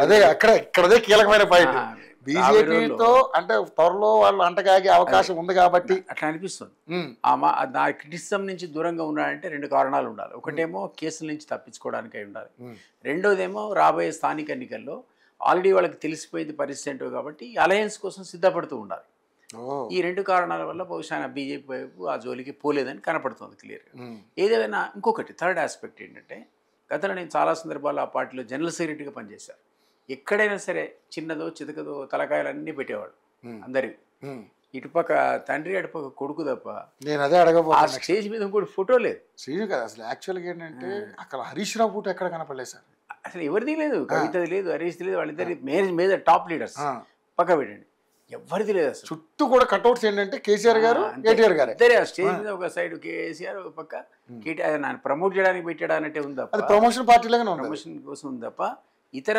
అదే ఇక్కడదే కీలకమైన పాయింట్. బీజేపీతో అంటే త్వరలో వాళ్ళు అంటగాగే అవకాశం ఉంది కాబట్టి అట్లా అనిపిస్తుంది. నా క్రిటిసిజం నుంచి దూరంగా ఉన్నాడంటే 2 కారణాలు ఉండాలి. ఒకటేమో కేసుల నుంచి తప్పించుకోవడానికి ఉండాలి. రెండోదేమో రాబోయే స్థానిక ఎన్నికల్లో ఆల్రెడీ వాళ్ళకి తెలిసిపోయింది పరిస్థితి ఏంటో కాబట్టి అలయన్స్ కోసం సిద్ధపడుతూ ఉండాలి. ఈ 2 కారణాల వల్ల బహుశా బీజేపీ వైపు ఆ జోలికి పోలేదని కనపడుతుంది క్లియర్గా. ఏదేమైనా ఇంకొకటి థర్డ్ ఆస్పెక్ట్ ఏంటంటే, గతంలో నేను చాలా సందర్భాల్లో ఆ పార్టీలో జనరల్ సెక్రటరీగా పనిచేశాను. ఎక్కడైనా సరే చిన్నదో చితకదో తలకాయలన్నీ పెట్టేవాడు అందరికి. ఇటుపక్క తండ్రి అటుపక్క కొడుకు తప్ప. నేను అదే అడగబోతున్నా, ఆ స్టేజ్ మీద ఇంకోటి ఫోటో లేదు. శ్రీజు కదా అసలు యాక్చువల్గా ఏంటంటే అక్కడ హరీష్ రావు ఫోటో ఎక్కడ కనపడలేదు సార్. అసలు ఎవరిది లేదు, కవితది లేదు, హరీష్ది లేదు. వాళ్ళిద్దరి మీద టాప్ లీడర్స్ పక్క పెట్టండి, ఎవరిది లేదు అసలు. చుట్టూ కూడా కట్అవుట్స్ ఏంటంటే కేసీఆర్ గారు, కేటీఆర్ గారు ఇద్దరే. స్టేజ్ మీద ఒక సైడ్ కేసీఆర్, ఒక పక్క కేటీఆర్. నన్ను ప్రమోట్ చేయడానికి పెట్టాడా అన్నట్టే ఉంది తప్ప, ప్రమోషన్ పార్టీలాగానే ఉంది, ప్రమోషన్ కోసం ఉంది తప్ప ఇతర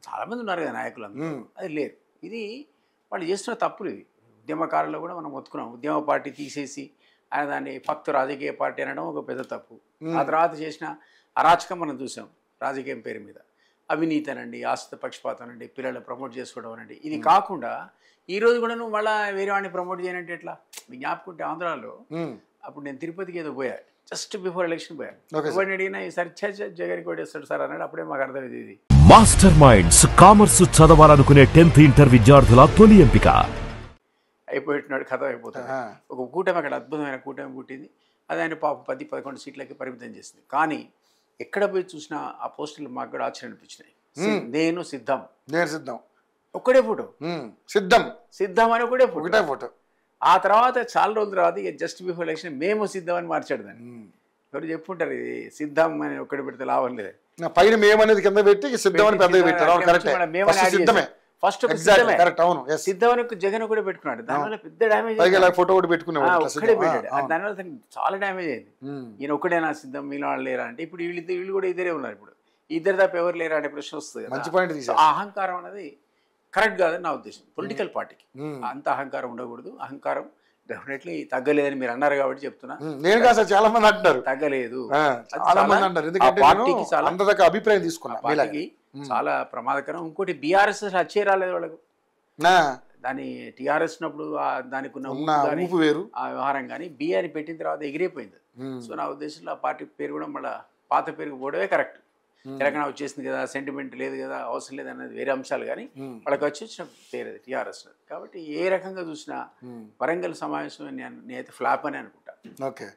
చాలా మంది ఉన్నారు కదా నాయకులందరూ, అది లేరు. ఇది వాళ్ళు చేస్తున్న తప్పులు. ఇది ఉద్యమకారులు కూడా మనం ఒత్తుకున్నాం. ఉద్యమ పార్టీ తీసేసి ఆయన దాన్ని ఫక్తు రాజకీయ పార్టీ అనడం ఒక పెద్ద తప్పు. ఆ తర్వాత చేసిన అరాచకం మనం చూసాం రాజకీయం పేరు మీద. అవినీతి అనండి, ఆస్తి పక్షపాతం అనండి, పిల్లలు ప్రమోట్ చేసుకోవడం అనండి. ఇది కాకుండా ఈరోజు కూడా నువ్వు మళ్ళీ వేరే వాడిని ప్రమోట్ చేయనంటే ఎట్లా? జ్ఞాపకుంటే ఆంధ్రాలో అప్పుడు నేను తిరుపతికి ఏదో పోయా, జస్ట్ బిఫోర్ ఎలక్షన్ పోయా. ఎవరిని అడిగినా ఈసారి జగన్ కొట్టేస్తాడు సార్ అన్నాడు. అప్పుడే మాకు అర్థమైంది ఇది. మాస్టర్ మైండ్స్ కామర్స్ చదవాలనుకునే 10th ఇంటర్ విద్యార్థుల తొలి ఎంపిక. అయిపోయినాడు, కథ అయిపోతుంది. ఒక కూటమి, అక్కడ అద్భుతమైన కూటమి పుట్టింది. అది ఆయన పాపం 10-11 సీట్లకి పరిమితం చేసింది. కానీ ఎక్కడ పోయి చూసినా ఆ పోస్టులు మాకు కూడా ఆశ్చర్యం అనిపించినాయి. నేను సిద్ధం, నేను సిద్ధం, ఒక్కడే ఫోటో, సిద్ధం అని ఒకటే ఫోటో. ఆ తర్వాత చాలా రోజుల తర్వాత ఇక జస్ట్ బిఫోర్ ఎలక్షన్ మేము సిద్ధం అని మార్చాడు దాన్ని. ఎవరు చెప్పుంటారు ఇది సిద్ధం అని ఒక్కడే పెడితే లాభం లేదు, పైన మేము అనేది కింద పెట్టి సిద్ధం అని పెద్దగా పెట్టారు. ఫస్ట్ సిద్ధం అని జగన్ కూడా పెట్టుకున్నాడు. దానివల్ల పెద్ద డ్యామేజ్, ఫోటో కూడా పెట్టుకున్నాడు. దానివల్ల చాలా డ్యామేజ్ అయింది. ఈయన ఒక్కడేనా సిద్ధం, మీలో వాళ్ళు లేరా అంటే ఇప్పుడు వీళ్ళు కూడా ఇద్దరే ఉన్నారు. ఇప్పుడు ఇద్దరు తప్ప ఎవరు లేరా అనే ప్రశ్న వస్తుంది. మంచి పాయింట్. ఆ అహంకారం అనేది కరెక్ట్ కాదని నా ఉద్దేశం. పొలిటికల్ పార్టీకి అంత అహంకారం ఉండకూడదు. అహంకారం డెఫినెట్లీ తగ్గలేదని మీరు అన్నారు కాబట్టి చెప్తున్నా. నేను కాదు, చాలా మంది అంటారు తగ్గలేదు. పార్టీకి అభిప్రాయం తీసుకున్నా, పార్టీకి చాలా ప్రమాదకరం. ఇంకోటి బీఆర్ఎస్ వచ్చే రాలేదు వాళ్ళకు. దాని టీఆర్ఎస్ ఉన్నప్పుడు దానికి ఉన్న వేరు ఆ వ్యవహారం, కానీ బీఆర్ పెట్టిన తర్వాత ఎగిరిపోయింది. సో నా ఉద్దేశంలో ఆ పార్టీ పేరు కూడా మళ్ళీ పాత పేరుకు పోవడమే కరెక్ట్. తెలంగాణ వచ్చేసింది కదా, సెంటిమెంట్ లేదు కదా, అవసరం లేదు అనేది వేరే అంశాలు, కానీ వాళ్ళకి వచ్చిన పేరు అది టీఆర్ఎస్. కాబట్టి ఏ రకంగా చూసినా వరంగల్ సమావేశం నేనైతే ఫ్లాప్ అని అనుకుంటా. ఓకే.